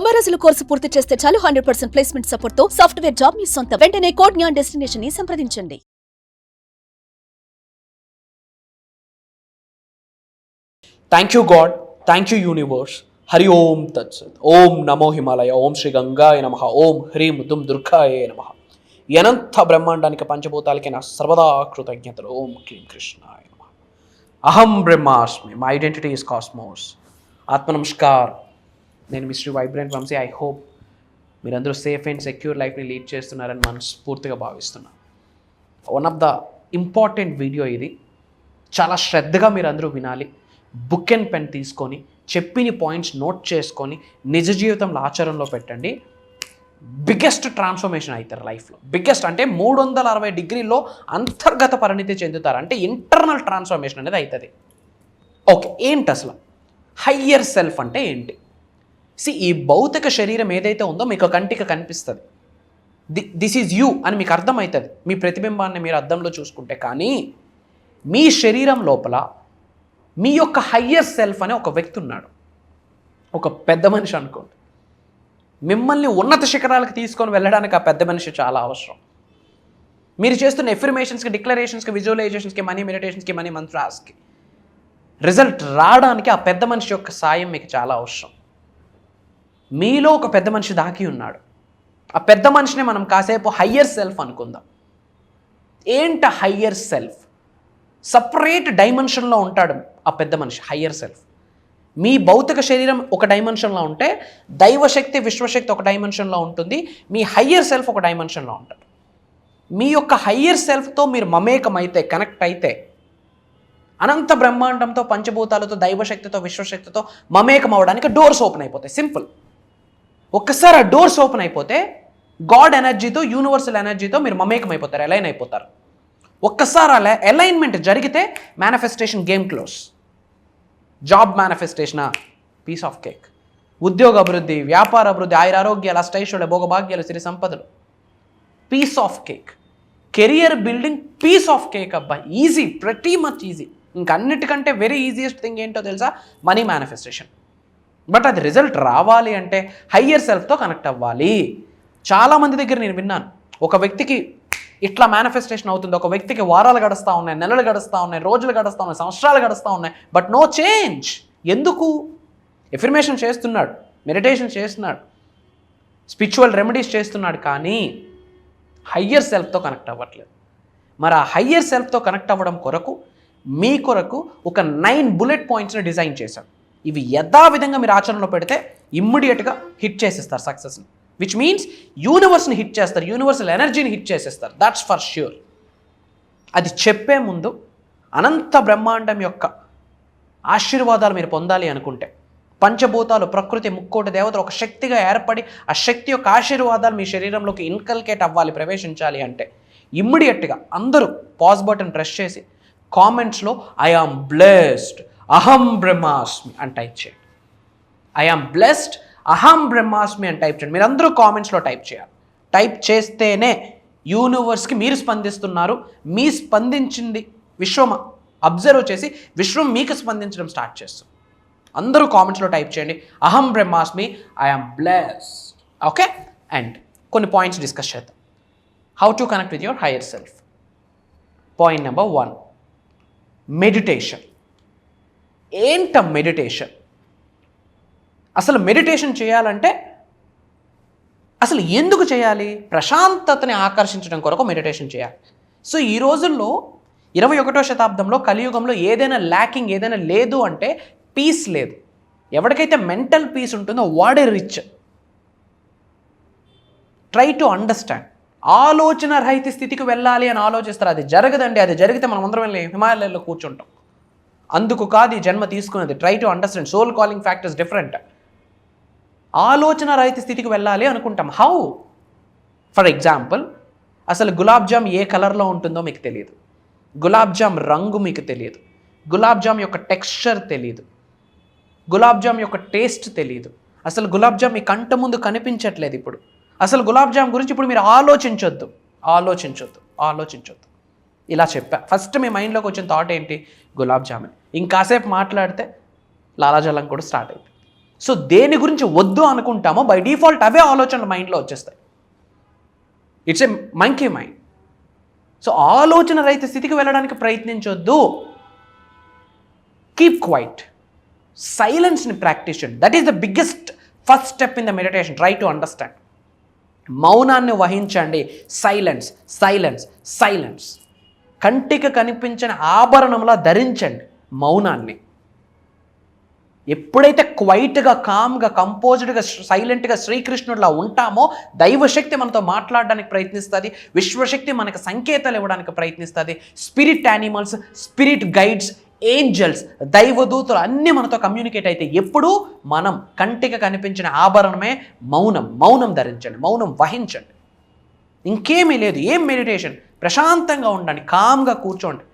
90 రోజుల కోర్సు పూర్తి చేస్తే చాలు 100% ప్లేస్మెంట్ సపోర్ట్ తో సాఫ్ట్వేర్ జాబ్ మీ సొంతం. వెంటనే కోడ్ జ్ఞాన్ డెస్టినేషన్ ని సంప్రదించండి. Thank you God, thank you universe. Hari ఓం తత్సత్. ఓం నమో హిమాలయ, ఓం శ్రీ గంగాయ నమః, ఓం హ్రీం దుమ్ దుర్గాయ నమః. అనంత బ్రహ్మాండానికి పంచభూతాలకి నా సర్వదా కృతజ్ఞతలు. ఓం క్లీం కృష్ణాయ నమః. అహం బ్రహ్మాస్మి, మై ఐడెంటిటీ ఈస్ కాస్మోస్. ఆత్మ నమస్కార్. నేను mister vibrant Vamshi. I hope మీరందరూ సేఫ్ అండ్ సెక్యూర్ లైఫ్ని లీడ్ చేస్తున్నారని మనస్ఫూర్తిగా భావిస్తున్నాను. One of the important video ఇది. చాలా శ్రద్ధగా మీరు అందరూ వినాలి. బుక్ అండ్ పెన్ తీసుకొని చెప్పిన పాయింట్స్ నోట్ చేసుకొని నిజ జీవితంలో ఆచరణలో పెట్టండి. బిగ్గెస్ట్ ట్రాన్స్ఫర్మేషన్ అవుతారు లైఫ్లో. బిగ్గెస్ట్ అంటే 360 డిగ్రీల్లో అంతర్గత పరిణితి చెందుతారు. అంటే ఇంటర్నల్ ట్రాన్స్ఫర్మేషన్ అనేది అవుతుంది. ఓకే, ఏంటి అసలు హయ్యర్ సెల్ఫ్ అంటే ఏంటి? ఈ భౌతిక శరీరం ఏదైతే ఉందో మీకు కంటికి కనిపిస్తుంది. దిస్ ఈజ్ యూ అని మీకు అర్థమవుతుంది మీ ప్రతిబింబాన్ని మీరు అద్దంలో చూసుకుంటే. కానీ మీ శరీరం లోపల మీ యొక్క హయ్యర్ సెల్ఫ్ అనే ఒక వ్యక్తి ఉన్నాడు. ఒక పెద్ద మనిషి అనుకోండి. మిమ్మల్ని ఉన్నత శిఖరాలకు తీసుకొని వెళ్ళడానికి ఆ పెద్ద మనిషి చాలా అవసరం. మీరు చేస్తున్న ఎఫర్మేషన్స్కి, డిక్లరేషన్స్కి, విజువలైజేషన్స్కి, మనీ మెడిటేషన్స్కి, మనీ మంత్రాస్కి రిజల్ట్ రావడానికి ఆ పెద్ద మనిషి యొక్క సాయం మీకు చాలా అవసరం. మీలో ఒక పెద్ద మనిషి దాకి ఉన్నాడు. ఆ పెద్ద మనిషిని మనం కాసేపు హయ్యర్ సెల్ఫ్ అనుకుందాం. ఏంట హయ్యర్ సెల్ఫ్? సపరేట్ డైమెన్షన్లో ఉంటాడు ఆ పెద్ద మనిషి, హయ్యర్ సెల్ఫ్. మీ భౌతిక శరీరం ఒక డైమెన్షన్లో ఉంటే దైవశక్తి, విశ్వశక్తి ఒక డైమెన్షన్లో ఉంటుంది. మీ హయ్యర్ సెల్ఫ్ ఒక డైమెన్షన్లో ఉంటాడు. మీ యొక్క హయ్యర్ సెల్ఫ్తో మీరు మమేకమైతే, కనెక్ట్ అయితే, అనంత బ్రహ్మాండంతో, పంచభూతాలతో, దైవశక్తితో, విశ్వశక్తితో మమేకం అవ్వడానికి డోర్స్ ఓపెన్ అయిపోతాయి. సింపుల్. ఒక్కసారి ఆ డోర్స్ ఓపెన్ అయిపోతే గాడ్ ఎనర్జీతో, యూనివర్సల్ ఎనర్జీతో మీరు మమేకం అయిపోతారు, అలైన్ అయిపోతారు. ఒక్కసారి అలా అలైన్మెంట్ జరిగితే మేనిఫెస్టేషన్ గేమ్ క్లోజ్. జాబ్ మేనిఫెస్టేషనా? Piece of cake. ఉద్యోగ అభివృద్ధి, వ్యాపార అభివృద్ధి, ఆయురారోగ్యాలు, అష్టైశ్వర్య, భోగభాగ్యాలు, సిరి సంపదలు, piece of cake. Career building, piece of cake. అబ్బాయి ఈజీ, ప్రతి మచ్ ఈజీ. ఇంకన్నిటికంటే వెరీ ఈజియెస్ట్ థింగ్ ఏంటో తెలుసా? Money manifestation. బట్ అది రిజల్ట్ రావాలి అంటే హయ్యర్ సెల్ఫ్తో కనెక్ట్ అవ్వాలి. చాలామంది దగ్గర నేను విన్నాను, ఒక వ్యక్తికి ఇట్లా మేనిఫెస్టేషన్ అవుతుంది, ఒక వ్యక్తికి వారాలు గడుస్తూ ఉన్నాయి, నెలలు గడుస్తూ ఉన్నాయి, రోజులు గడుస్తూ ఉన్నాయి, సంవత్సరాలు గడుస్తూ ఉన్నాయి, బట్ నో చేంజ్. ఎందుకు? ఎఫర్మేషన్ చేస్తున్నాడు, మెడిటేషన్ చేస్తున్నాడు, స్పిరిచువల్ రెమెడీస్ చేస్తున్నాడు, కానీ హయ్యర్ సెల్ఫ్తో కనెక్ట్ అవ్వట్లేదు. మరి ఆ హయ్యర్ సెల్ఫ్తో కనెక్ట్ అవ్వడం కొరకు మీ కొరకు ఒక 9 బుల్లెట్ పాయింట్స్ని డిజైన్ చేశాడు. ఇవి యథావిధంగా మీరు ఆచరణలో పెడితే ఇమ్మీడియట్గా హిట్ చేసేస్తారు సక్సెస్ని. విచ్ మీన్స్ యూనివర్స్ని హిట్ చేస్తారు, యూనివర్సల్ ఎనర్జీని హిట్ చేసేస్తారు. That's for sure. అది చెప్పే ముందు అనంత బ్రహ్మాండం యొక్క ఆశీర్వాదాలు మీరు పొందాలి అనుకుంటే, పంచభూతాలు, ప్రకృతి, ముక్కోటి దేవతలు ఒక శక్తిగా ఏర్పడి ఆ శక్తి యొక్క ఆశీర్వాదాలు మీ శరీరంలోకి ఇన్కల్కేట్ అవ్వాలి, ప్రవేశించాలి అంటే ఇమ్మీడియట్గా అందరూ పాజ్ బటన్ ప్రెస్ చేసి కామెంట్స్లో ఐ ఆమ్ బ్లెస్డ్, అహం బ్రహ్మాస్మి అని టైప్ చేయండి. ఐ ఆమ్ బ్లెస్డ్, అహం బ్రహ్మాస్మి అని టైప్ చేయండి. మీరు అందరూ కామెంట్స్లో టైప్ చేయాలి. టైప్ చేస్తేనే యూనివర్స్కి మీరు స్పందిస్తున్నారు. మీ స్పందించింది విశ్వం అబ్జర్వ్ చేసి విశ్వం మీకు స్పందించడం స్టార్ట్ చేస్తుంది. అందరూ కామెంట్స్లో టైప్ చేయండి అహం బ్రహ్మాస్మి, I am blessed. Okay, and కొన్ని పాయింట్స్ డిస్కస్ చేద్దాం. How to connect with your higher self. Point number 1, meditation. ఏంట మెడిటేషన్? అసలు మెడిటేషన్ చేయాలంటే అసలు ఎందుకు చేయాలి? ప్రశాంతతని ఆకర్షించడం కొరకు మెడిటేషన్ చేయాలి. సో ఈ రోజుల్లో 21వ శతాబ్దంలో, కలియుగంలో ఏదైనా ల్యాకింగ్, ఏదైనా లేదు అంటే పీస్ లేదు. ఎవరికైతే మెంటల్ పీస్ ఉంటుందో వాడే రిచ్. Try to understand. ఆలోచన రహిత స్థితికి వెళ్ళాలి అని ఆలోచిస్తారు. అది జరగదండి. అది జరిగితే మనం అందరం వెళ్ళి హిమాలయాల్లో కూర్చుంటాం. అందుకు కాదు ఈ జన్మ తీసుకున్నది. Try to understand. Soul calling factors different. ఆలోచన రహిత స్థితికి వెళ్ళాలి అనుకుంటాం. హౌ? ఫర్ ఎగ్జాంపుల్, అసలు గులాబ్ జామ్ ఏ కలర్లో ఉంటుందో మీకు తెలియదు. గులాబ్ జామ్ రంగు మీకు తెలియదు. గులాబ్ జామ్ యొక్క టెక్స్చర్ తెలియదు. గులాబ్ జామ్ యొక్క టేస్ట్ తెలియదు. అసలు గులాబ్ జామ్ మీ కంట ముందు కనిపించట్లేదు. ఇప్పుడు అసలు గులాబ్ జామ్ గురించి ఇప్పుడు మీరు ఆలోచించొద్దు. ఇలా చెప్పా. ఫస్ట్ మీ మైండ్లోకి వచ్చిన థాట్ ఏంటి? గులాబ్ జామున్. ఇంకాసేపు మాట్లాడితే లాలాజలం కూడా స్టార్ట్ అయిపోయింది. సో దేని గురించి వద్దు అనుకుంటామో బై డిఫాల్ట్ అవే ఆలోచనలు మైండ్లో వచ్చేస్తాయి. It's a monkey mind. So ఆలోచన రహిత స్థితికి వెళ్ళడానికి ప్రయత్నించొద్దు. కీప్ క్వైట్, సైలెన్స్ని ప్రాక్టీస్ చేయండి. That is the biggest first step in the meditation. Try to understand. మౌనాన్ని వహించండి. Silence, silence, silence. కంటికి కనిపించని ఆభరణంలా ధరించండి మౌనాన్ని. ఎప్పుడైతే క్వైట్గా, కామ్గా, కంపోజ్డ్గా, సైలెంట్గా శ్రీకృష్ణుడిలా ఉంటామో దైవశక్తి మనతో మాట్లాడడానికి ప్రయత్నిస్తుంది. విశ్వశక్తి మనకు సంకేతాలు ఇవ్వడానికి ప్రయత్నిస్తుంది. Spirit animals, spirit guides, angels, దైవదూతలు అన్నీ మనతో కమ్యూనికేట్ అయితే ఎప్పుడు మనం కంటికి కనిపించిన ఆభరణమే మౌనం. మౌనం ధరించండి, మౌనం వహించండి. ఇంకేమీ లేదు. ఏం మెడిటేషన్? ప్రశాంతంగా ఉండండి, కామ్గా కూర్చోండి.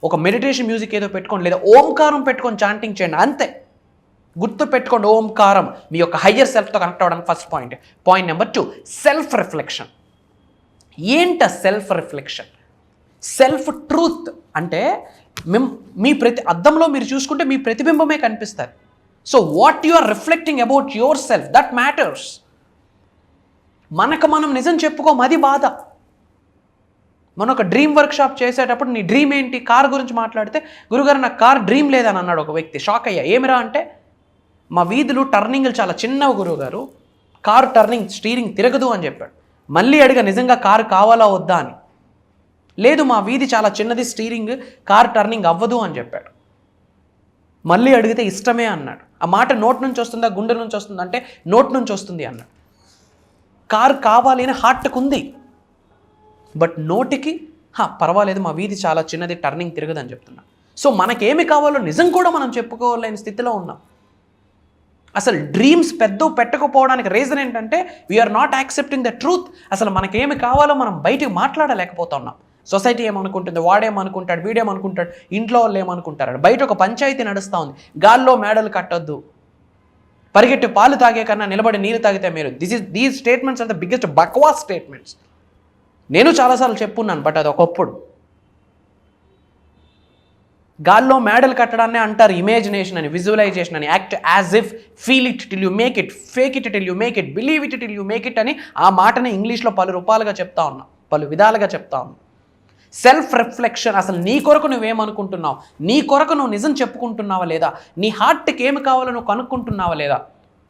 ఒక మెడిటేషన్ మ్యూజిక్ ఏదో పెట్టుకోండి, లేదా ఓంకారం పెట్టుకొని చాంటింగ్ చేయండి, అంతే. గుర్తు పెట్టుకోండి, ఓంకారం మీ యొక్క హయ్యర్ సెల్ఫ్తో కనెక్ట్ అవ్వడానికి first point. Point number 2, self reflection. ఏంట సెల్ఫ్ రిఫ్లెక్షన్? సెల్ఫ్ ట్రూత్ అంటే మీ అద్దంలో మీరు చూసుకుంటే మీ ప్రతిబింబమే కనిపిస్తుంది. So what you are reflecting about your self, that matters. మనకు మనం నిజం చెప్పుకోం, అది బాధ. మనం ఒక డ్రీమ్ వర్క్షాప్ చేసేటప్పుడు నీ డ్రీమ్ ఏంటి? కార్ గురించి మాట్లాడితే, గురుగారు నాకు కార్ డ్రీమ్ లేదని అన్నాడు ఒక వ్యక్తి. షాక్ అయ్యా. ఏమిరా అంటే, మా వీధులు టర్నింగ్లు చాలా చిన్నవి గురువుగారు, కారు టర్నింగ్ స్టీరింగ్ తిరగదు అని చెప్పాడు. మళ్ళీ అడిగా, నిజంగా కారు కావాలా వద్దా అని. లేదు, మా వీధి చాలా చిన్నది, స్టీరింగ్ కార్ టర్నింగ్ అవ్వదు అని చెప్పాడు. మళ్ళీ అడిగితే ఇష్టమే అన్నాడు. ఆ మాట నోట్ నుంచి వస్తుందా గుండె నుంచి వస్తుందా అంటే నోట్ నుంచి వస్తుంది అన్నాడు. కారు కావాలి అని హార్ట్కి ఉంది, బట్ నోటికి పర్వాలేదు మా వీధి చాలా చిన్నది, టర్నింగ్ తిరగదని చెప్తున్నా. సో మనకేమి కావాలో నిజం కూడా మనం చెప్పుకోలేని స్థితిలో ఉన్నాం. అసలు డ్రీమ్స్ పెట్టకపోవడానికి రీజన్ ఏంటంటే we are not accepting the truth. అసలు మనకేమి కావాలో మనం బయటికి మాట్లాడలేకపోతున్నాం. సొసైటీ ఏమనుకుంటుంది, వాడేమనుకుంటాడు, వీడేమనుకుంటాడు, ఇంట్లో వాళ్ళు ఏమనుకుంటారు. బయట ఒక పంచాయతీ నడుస్తూ ఉంది. గాల్లో మేడలు కట్టొద్దు, పరిగెట్టి పాలు తాగే కన్నా నిలబడి నీరు తాగితే మీరు. These statements are the biggest బక్వాస్ స్టేట్మెంట్స్. నేను చాలాసార్లు చెప్పున్నాను, బట్ అది ఒకప్పుడు. గాల్లో మేడలు కట్టడాన్ని అంటారు ఇమేజినేషన్ అని, విజువలైజేషన్ అని. Act as if, feel it till you make it, fake it till you make it, believe it till you make it అని ఆ మాటని ఇంగ్లీష్లో పలు రూపాలుగా చెప్తా ఉన్నా, పలు విధాలుగా చెప్తా ఉన్నా. Self reflection. అసలు నీ కొరకు నువ్వేమనుకుంటున్నావు, నీ కొరకు నువ్వు నిజం చెప్పుకుంటున్నావా లేదా, నీ హార్ట్కి ఏమి కావాలో నువ్వు కనుక్కుంటున్నావా లేదా.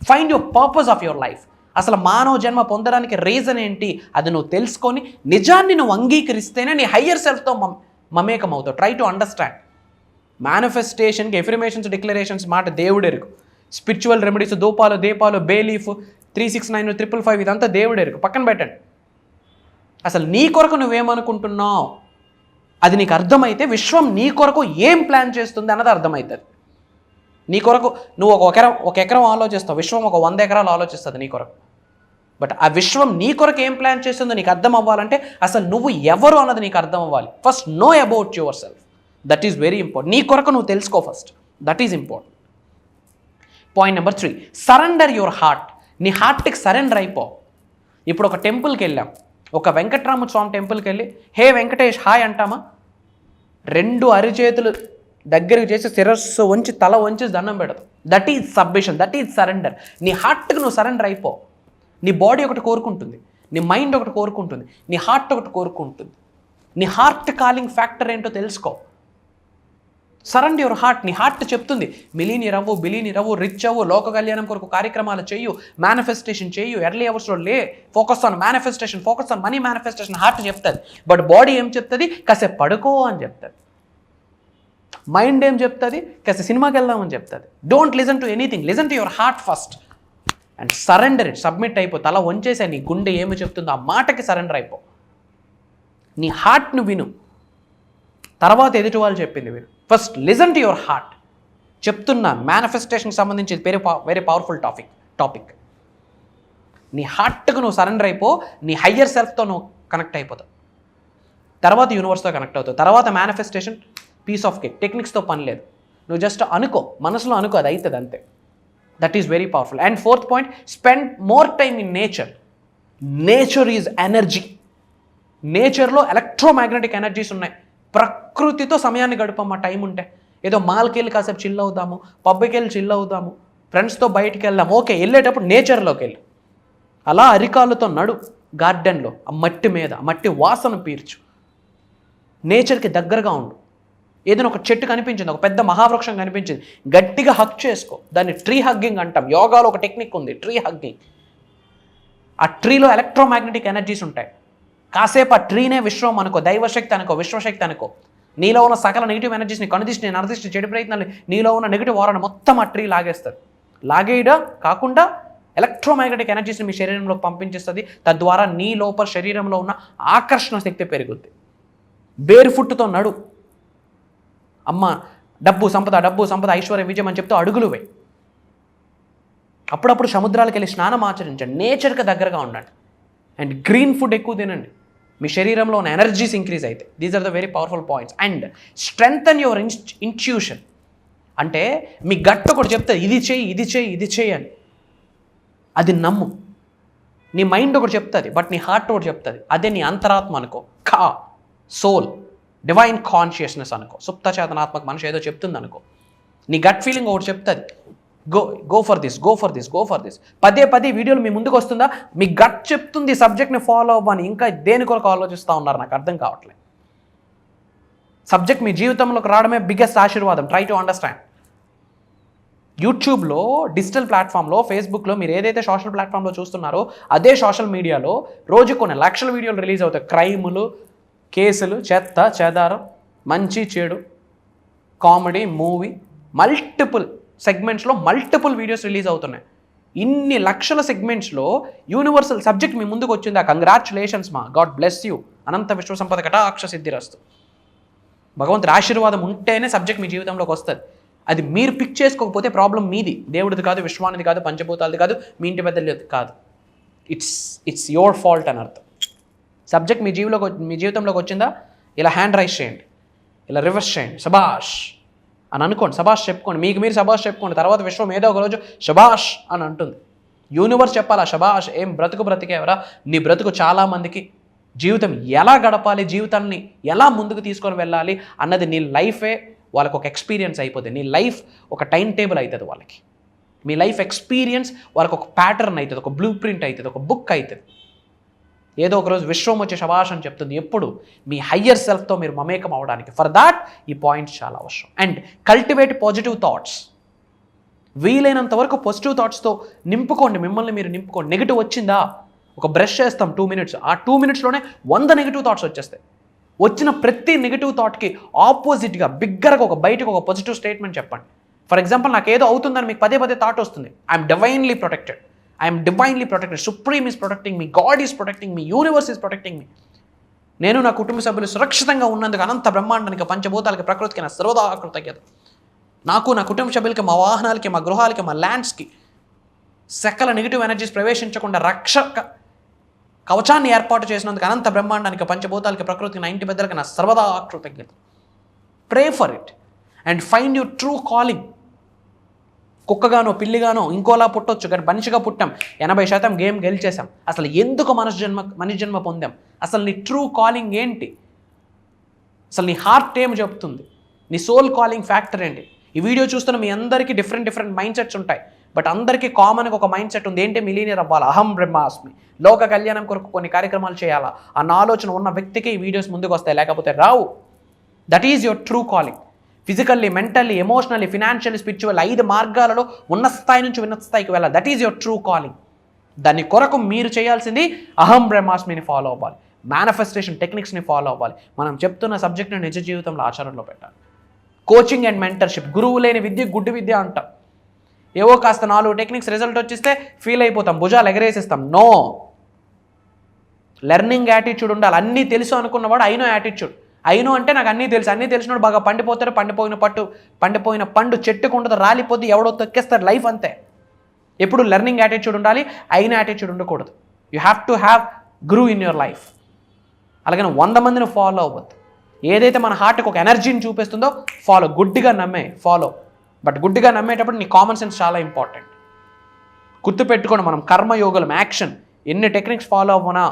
Find your purpose of your life. అసలు మానవ జన్మ పొందడానికి రీజన్ ఏంటి, అది నువ్వు తెలుసుకొని నిజాన్ని నువ్వు అంగీకరిస్తేనే నీ హయ్యర్ సెల్ఫ్తో మమేకం అవుతావు. Try to understand. మేనిఫెస్టేషన్కి, ఎఫర్మేషన్స్, డిక్లరేషన్స్ మాట దేవుడెరుకు. స్పిరిచువల్ రెమెడీస్, దూపాలు, దీపాలు, బేలీఫ్, 369, 555 ఇదంతా దేవుడెరుకు. పక్కన పెట్టండి. అసలు నీ కొరకు నువ్వేమనుకుంటున్నావు అది నీకు అర్థమైతే విశ్వం నీ కొరకు ఏం ప్లాన్ చేస్తుంది అన్నది అర్థమవుతుంది. నీ కొరకు నువ్వు ఒక ఎకరం ఆలోచిస్తావు, విశ్వం ఒక 100 ఎకరాలు ఆలోచిస్తుంది నీ కొరకు. బట్ ఆ విశ్వం నీ కొరకు ఏం ప్లాన్ చేస్తుందో నీకు అర్థం అవ్వాలంటే అసలు నువ్వు ఎవరు అన్నది నీకు అర్థం అవ్వాలి. First know about your self. That is very important. నీ కొరకు నువ్వు తెలుసుకో first. That is important. Point number 3, surrender your heart. నీ హార్ట్కి సరెండర్ అయిపో. ఇప్పుడు ఒక టెంపుల్కి వెళ్ళాం, ఒక వెంకటరామ స్వామి టెంపుల్కి వెళ్ళి హే వెంకటేష్ హాయ్ అంటామా? 2 అరిచేతులు దగ్గరికి చేసి శిరస్సు వంచి తల వంచి దండం పెడతాం. That is submission, that is surrender. నీ హార్ట్కి నువ్వు సరెండర్ అయిపో. నీ బాడీ ఒకటి కోరుకుంటుంది, నీ మైండ్ ఒకటి కోరుకుంటుంది, నీ హార్ట్ ఒకటి కోరుకుంటుంది. నీ హార్ట్ కాలింగ్ ఫ్యాక్టర్ ఏంటో తెలుసుకో. Surrender your heart. నీ హార్ట్ చెప్తుంది మిలీని రవ్వు, బిలీని రవ్వు, రిచ్ అవ్వు, లోక కళ్యాణం కొరకు కార్యక్రమాలు చేయు, మేనిఫెస్టేషన్ చేయు, ఎర్లీ అవర్స్లో లే, focus on manifestation, focus on money manifestation. Heart చెప్తుంది. బట్ బాడీ ఏం చెప్తుంది? కాసేపు పడుకో అని చెప్తుంది. మైండ్ ఏం చెప్తుంది? కాసేపు సినిమాకి వెళ్దామని చెప్తుంది. Don't listen to anything, listen to your heart first and surrender it. Submit అయిపో. తల వంచేసే నీ గుండె ఏమి చెప్తుందో ఆ మాటకి సరెండర్ అయిపో. నీ హార్ట్ను విను, తర్వాత ఎదుటి వాళ్ళు చెప్పింది విను. First listen to your heart. చెప్తున్నాను, మేనిఫెస్టేషన్కి సంబంధించి వెరీ పవర్ఫుల్ టాపిక్. నీ హార్ట్కు నువ్వు సరెండర్ అయిపో, నీ హయ్యర్ సెల్ఫ్తో నువ్వు కనెక్ట్ అయిపోతావు. తర్వాత యూనివర్స్తో కనెక్ట్ అవుతావు. తర్వాత మేనిఫెస్టేషన్ పీస్ ఆఫ్ కేక్. టెక్నిక్స్తో పని లేదు. నువ్వు జస్ట్ అనుకో, మనసులో అనుకో, అది అవుతుంది అంతే. That is very powerful. And 4th point, spend more time in nature. Nature is energy. నేచర్లో ఎలక్ట్రోమాగ్నెటిక్ ఎనర్జీస్ ఉన్నాయి. ప్రకృతితో సమయాన్ని గడపమ్మా టైం ఉంటే. ఏదో మాల్కి వెళ్ళి కాసేపు చిల్ అవుదాము, పబ్కి వెళ్ళి చిల్ అవుదాము, ఫ్రెండ్స్తో బయటికి వెళ్దాం, ఓకే, వెళ్ళేటప్పుడు నేచర్లోకి వెళ్ళు. అలా అరికాళ్ళతో నడు గార్డెన్లో, ఆ మట్టి మీద మట్టి వాసన పీల్చు, నేచర్కి దగ్గరగా ఉండు. ఏదైనా ఒక చెట్టు కనిపించింది, ఒక పెద్ద మహావృక్షం కనిపించింది, గట్టిగా హగ్ చేసుకో. దాన్ని ట్రీ హగ్గింగ్ అంటాం. యోగాలో ఒక టెక్నిక్ ఉంది, ట్రీ హగ్గింగ్. ఆ ట్రీలో ఎలక్ట్రోమాగ్నెటిక్ ఎనర్జీస్ ఉంటాయి. కాసేపు ఆ ట్రీనే విశ్వం అనుకో, దైవశక్తి అనుకో, విశ్వశక్తి అనుకో. నీలో ఉన్న సకల నెగిటివ్ ఎనర్జీస్ని, కనుదిష్టిని, నరదిష్టి, చెడు ప్రయత్నాలు, నీలో ఉన్న నెగిటివ్ వారాన్ని మొత్తం ఆ ట్రీ లాగేస్తుంది. లాగేయడం కాకుండా ఎలక్ట్రోమాగ్నెటిక్ ఎనర్జీస్ని మీ శరీరంలోకి పంపించేస్తుంది. తద్వారా నీ లోపల శరీరంలో ఉన్న ఆకర్షణ శక్తి పెరుగుద్ది. బేరు ఫుట్తో నడు. అమ్మ డబ్బు సంపద ఐశ్వర్యం విజయం అని చెప్తూ అడుగులు వేయి. అప్పుడప్పుడు సముద్రాలకు వెళ్ళి స్నానం ఆచరించండి. నేచర్కి దగ్గరగా ఉండండి. అండ్ గ్రీన్ ఫుడ్ ఎక్కువ తినండి. మీ శరీరంలో ఉన్న ఎనర్జీస్ ఇంక్రీజ్ అవుతాయి. These are the very powerful points. And strengthen your intuition. అంటే మీ గట్ ఒకటి చెప్తుంది, ఇది చేయి, ఇది చేయి, ఇది చేయి అని. అది నమ్ము. నీ మైండ్ ఒకటి చెప్తుంది, బట్ నీ హార్ట్ ఒకటి చెప్తుంది. అదే నీ అంతరాత్మ అనుకో, సోల్, డివైన్ కాన్షియస్నెస్ అనుకో, సుప్త చేతనాత్మక మనిషి ఏదో చెప్తుంది అనుకో. నీ గట్ ఫీలింగ్ ఒకటి చెప్తుంది, గో ఫర్ దిస్. పదే వీడియోలు మీ ముందుకు వస్తుందా? మీ గట్ చెప్తుంది సబ్జెక్ట్ని ఫాలో అవ్వని, ఇంకా దేని కొరకు ఆలోచిస్తూ ఉన్నారు నాకు అర్థం కావట్లేదు. సబ్జెక్ట్ మీ జీవితంలోకి రావడమే బిగ్గెస్ట్ ఆశీర్వాదం. Try to understand. యూట్యూబ్లో, డిజిటల్ ప్లాట్ఫామ్లో, ఫేస్బుక్లో, మీరు ఏదైతే సోషల్ ప్లాట్ఫామ్లో చూస్తున్నారో అదే సోషల్ మీడియాలో రోజు కొన్ని లక్షల వీడియోలు రిలీజ్ అవుతాయి. క్రైములు, కేసులు, చెత్త చెదారం, మంచి చెడు, కామెడీ, మూవీ, మల్టిపుల్ సెగ్మెంట్స్లో మల్టిపుల్ వీడియోస్ రిలీజ్ అవుతున్నాయి. ఇన్ని లక్షల సెగ్మెంట్స్లో యూనివర్సల్ సబ్జెక్ట్ మీ ముందుకు వచ్చిందా? కంగ్రాచులేషన్స్ మా, గాడ్ బ్లెస్ యూ. అనంత విశ్వసంపద కటాక్ష సిద్ధిరస్తు. భగవంతుడి ఆశీర్వాదం ఉంటేనే సబ్జెక్ట్ మీ జీవితంలోకి వస్తుంది. అది మీరు పిక్ చేసుకోకపోతే ప్రాబ్లం మీది, దేవుడిది కాదు, విశ్వానిది కాదు, పంచభూతాలది కాదు, మీ ఇంటి పెద్దలది కాదు. ఇట్స్ యువర్ ఫాల్ట్ అని అర్థం. సబ్జెక్ట్ మీ జీవితంలోకి వచ్చిందా? ఇలా హ్యాండ్ రైజ్ చేయండి, ఇలా రివర్స్ చేయండి, శబాష్ అని అనుకోండి, శబాష్ చెప్పుకోండి, మీకు మీరు శబాష్ చెప్పుకోండి. తర్వాత విశ్వం ఏదో ఒక రోజు శబాష్ అని అంటుంది. యూనివర్స్ చెప్పాలా శబాష్, ఏం బ్రతికేవరా, నీ బ్రతుకు చాలామందికి జీవితం ఎలా గడపాలి, జీవితాన్ని ఎలా ముందుకు తీసుకొని వెళ్ళాలి అన్నది నీ లైఫే వాళ్ళకి ఒక ఎక్స్పీరియన్స్ అయిపోతుంది. నీ లైఫ్ ఒక టైం టేబుల్ అవుతుంది వాళ్ళకి. మీ లైఫ్ ఎక్స్పీరియన్స్ వాళ్ళకి ఒక ప్యాటర్న్ అవుతుంది, ఒక బ్లూ ప్రింట్ అవుతుంది, ఒక బుక్ అవుతుంది. ఏదో ఒకరోజు విశ్వం వచ్చే శబాష్ అని చెప్తుంది. ఎప్పుడు మీ హయ్యర్ సెల్ఫ్తో మీరు మమేకం అవడానికి. ఫర్ దాట్ ఈ పాయింట్స్ చాలా అవసరం. And cultivate positive thoughts. వీలైనంత వరకు పాజిటివ్ థాట్స్తో నింపుకోండి, మిమ్మల్ని మీరు నింపుకోండి. నెగిటివ్ వచ్చిందా, ఒక బ్రష్ చేస్తాం 2 minutes, ఆ 2 minutesలోనే 100 నెగిటివ్ థాట్స్ వచ్చేస్తాయి. వచ్చిన ప్రతి నెగిటివ్ థాట్కి ఆపోజిట్గా బిగ్గరగా బయటకు ఒక పాజిటివ్ స్టేట్మెంట్ చెప్పండి. ఫర్ ఎగ్జాంపుల్, నాకు ఏదో అవుతుందని మీకు పదే థాట్ వస్తుంది. I'm divinely protected, supreme is protecting me, God is protecting me, universe is protecting me. నేను నా కుటుంబ సభ్యులు సురక్షితంగా ఉన్నందుకు అనంత బ్రహ్మాండానికి, పంచభూతాలకి, ప్రకృతికి నా సర్వదా కృతజ్ఞత. నాకు, నా కుటుంబ సభ్యులకి, మా వాహనాలకి, మా గృహాలకి, మా ల్యాండ్స్కి సకల నెగిటివ్ ఎనర్జీస్ ప్రవేశించకుండా రక్షక కవచాన్ని ఏర్పాటు చేసినందుకు అనంత బ్రహ్మాండానికి, పంచభూతాలకి, ప్రకృతికి, నా ఇంటి పెద్దలకి నా సర్వదా కృతజ్ఞత. Pray for it and find your true calling. కుక్కగానో, పిల్లిగానో, ఇంకోలా పుట్టొచ్చు, కానీ మనిషిగా పుట్టాం. 80% గేమ్ గెలిచేసాం. అసలు ఎందుకు మనిషి జన్మ పొందాం? అసలు నీ ట్రూ కాలింగ్ ఏంటి? అసలు నీ హార్ట్ ఏం చెప్తుంది? నీ సోల్ కాలింగ్ ఫ్యాక్టర్ ఏంటి? ఈ వీడియో చూస్తున్న మీ అందరికీ డిఫరెంట్ మైండ్ సెట్స్ ఉంటాయి. బట్ అందరికీ కామన్గా ఒక మైండ్ సెట్ ఉంది. ఏంటి? మిలీనియర్ అవ్వాలి, అహం బ్రహ్మాస్మి, లోక కళ్యాణం కొరకు కొన్ని కార్యక్రమాలు చేయాలా అన్న ఆలోచన ఉన్న వ్యక్తికి ఈ వీడియోస్ ముందుకు వస్తాయి, లేకపోతే రావు. That is your true calling. Physically, mentally, emotionally, financially, spiritual 5 మార్గాలలో ఉన్నత స్థాయి నుంచి ఉన్నత స్థాయికి వెళ్ళాలి. That is your true calling. దాని కొరకు మీరు చేయాల్సింది అహం బ్రహ్మాస్మిని ఫాలో అవ్వాలి, మేనిఫెస్టేషన్ టెక్నిక్స్ని ఫాలో అవ్వాలి. మనం చెప్తున్న సబ్జెక్ట్ని నిజ జీవితంలో ఆచరణలో పెట్టాలి. Coaching and mentorship. గురువు లేని విద్య గుడ్డి విద్య అంటాం. ఏవో కాస్త 4 టెక్నిక్స్ రిజల్ట్ వచ్చేస్తే ఫీల్ అయిపోతాం, భుజాలు ఎగరేసిస్తాం. నో, లెర్నింగ్ యాటిట్యూడ్ ఉండాలి. అన్నీ తెలుసు అనుకున్నవాడు అయినో యాటిట్యూడ్. అయినో అంటే నాకు అన్నీ తెలుసు, అన్నీ తెలిసినోడు బాగా పండిపోతారు. పండిపోయిన పండు చెట్టుకు ఉండదు, రాలిపోతే ఎవడో తొక్కేస్తాడు. లైఫ్ అంతే. ఎప్పుడు లెర్నింగ్ యాటిట్యూడ్ ఉండాలి, అయిన యాటిట్యూడ్ ఉండకూడదు. You have to have గ్రూ in your life. అలాగే 100 మందిని ఫాలో అవ్వద్దు. ఏదైతే మన హార్ట్కి ఒక ఎనర్జీని చూపిస్తుందో ఫాలో. గుడ్డిగా నమ్మే ఫాలో. బట్ గుడ్డిగా నమ్మేటప్పుడు నీ కామన్ సెన్స్ చాలా ఇంపార్టెంట్. గుర్తుపెట్టుకోండి, మనం కర్మయోగులం, యాక్షన్. ఎన్ని టెక్నిక్స్ ఫాలో అవ్వనా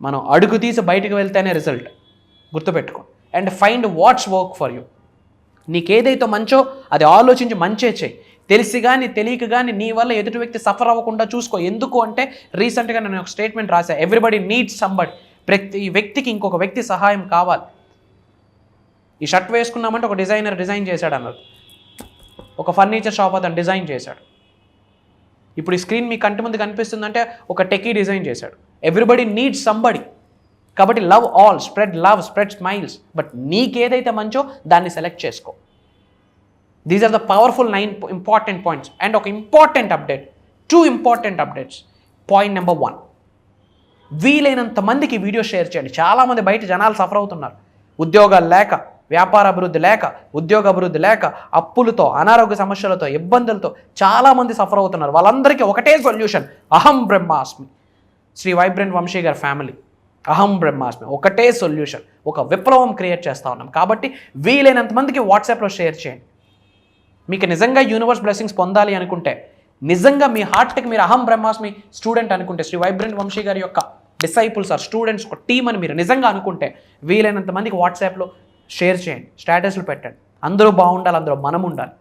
మనం అడుగు తీసి బయటకు వెళ్తేనే రిజల్ట్. గుర్తుపెట్టుకోండి. And find what's work for you. నీకేదైతే మంచో అది ఆలోచించి మంచే చేయి. తెలిసి కానీ తెలియక కానీ నీ వల్ల ఎదుటి వ్యక్తి సఫర్ అవ్వకుండా చూసుకో. ఎందుకు అంటే రీసెంట్గా నేను ఒక స్టేట్మెంట్ రాశా, ఎవ్రీబడి నీడ్స్ సంబడి. ప్రతి వ్యక్తికి ఇంకొక వ్యక్తి సహాయం కావాలి. ఈ షర్ట్ వేసుకున్నామంటే ఒక డిజైనర్ డిజైన్ చేశాడు అన్నారు, ఒక ఫర్నిచర్ షాప్ అతను డిజైన్ చేశాడు. ఇప్పుడు ఈ స్క్రీన్ మీ కంటి ముందు కనిపిస్తుందంటే ఒక టెకీ డిజైన్ చేశాడు. Everybody needs somebody. కాబట్టి love all, spread love, spread smiles. But నీకేదైతే మంచో దాన్ని సెలెక్ట్ చేసుకో. These are the powerful 9 important points. And ఒక important update, 2 important updates. Point number 1, వీలైనంత మందికి వీడియో షేర్ చేయండి. చాలామంది బయట జనాలు సఫర్ అవుతున్నారు. ఉద్యోగాలు లేక, వ్యాపార అభివృద్ధి లేక, ఉద్యోగ అభివృద్ధి లేక, అప్పులతో, అనారోగ్య సమస్యలతో, ఇబ్బందులతో చాలామంది సఫర్ అవుతున్నారు. వాళ్ళందరికీ ఒకటే సొల్యూషన్, అహం బ్రహ్మాస్మి. శ్రీ వైబ్రెంట్ వంశీ గారి ఫ్యామిలీ, అహం బ్రహ్మాస్మి, ఒకటే సొల్యూషన్. ఒక విప్లవం క్రియేట్ చేస్తూ ఉన్నాం. కాబట్టి వీలైనంత మందికి వాట్సాప్లో షేర్ చేయండి. మీకు నిజంగా యూనివర్స్ బ్లెస్సింగ్స్ పొందాలి అనుకుంటే, నిజంగా మీ హార్ట్కి మీరు అహం బ్రహ్మాస్మి స్టూడెంట్ అనుకుంటే, శ్రీ వైబ్రెంట్ వంశీ గారి యొక్క డిసైపుల్స్ ఆర్ స్టూడెంట్స్ ఒక టీమ్ అని మీరు నిజంగా అనుకుంటే, వీలైనంత మందికి వాట్సాప్లో షేర్ చేయండి, స్టేటస్లు పెట్టండి. అందరూ బాగుండాలి, అందరూ మనం ఉండాలి.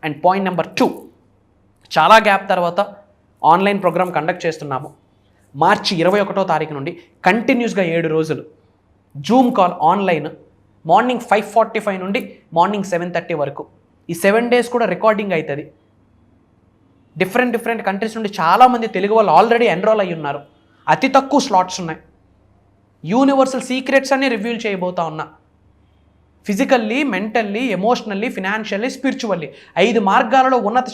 అండ్ పాయింట్ నెంబర్ 2, చాలా గ్యాప్ తర్వాత ఆన్లైన్ ప్రోగ్రామ్ కండక్ట్ చేస్తున్నాము. మార్చి 21వ తారీఖు నుండి కంటిన్యూస్గా 7 రోజులు జూమ్ కాల్ ఆన్లైన్, మార్నింగ్ 5:45 నుండి మార్నింగ్ 7:30 వరకు. ఈ 7 days కూడా రికార్డింగ్ అవుతుంది. డిఫరెంట్ కంట్రీస్ నుండి చాలామంది తెలుగు వాళ్ళు ఆల్రెడీ ఎన్రోల్ అయ్యి ఉన్నారు. అతి తక్కువ స్లాట్స్ ఉన్నాయి. యూనివర్సల్ సీక్రెట్స్ అన్ని రివీల్ చేయబోతా ఉన్నా. Physically, mentally, emotionally, financially, spiritually 5 మార్గాలలో ఉన్నత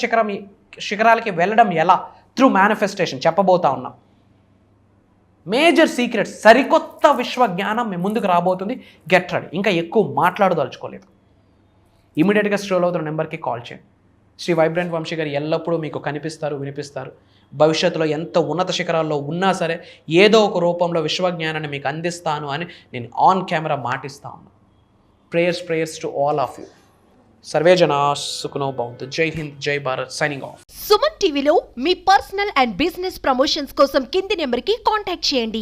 శిఖరాలకి వెళ్ళడం ఎలా, త్రూ మేనిఫెస్టేషన్ చెప్పబోతా ఉన్నా. మేజర్ సీక్రెట్స్, సరికొత్త విశ్వ జ్ఞానం మీ ముందుకు రాబోతుంది. Get ready. ఇంకా ఎక్కువ మాట్లాడదలుచుకోలేదు. ఇమీడియట్గా స్క్రోల్ అవుతున్న నెంబర్కి కాల్ చేయండి. శ్రీ వైబ్రెంట్ వంశీ గారు ఎల్లప్పుడూ మీకు కనిపిస్తారు, వినిపిస్తారు. భవిష్యత్తులో ఎంత ఉన్నత శిఖరాల్లో ఉన్నా సరే ఏదో ఒక రూపంలో విశ్వజ్ఞానాన్ని మీకు అందిస్తాను అని నేను ఆన్ కెమెరా మాటిస్తా ఉన్నాను. Prayers to all of you. Survey జనా సుఖనో భవంతు. జై హింద్, జై భారత్. Signing off. సుమన్ టీవీలో మీ పర్సనల్ అండ్ బిజినెస్ ప్రమోషన్స్ కోసం కింది నెంబర్కి కాంటాక్ట్ చేయండి.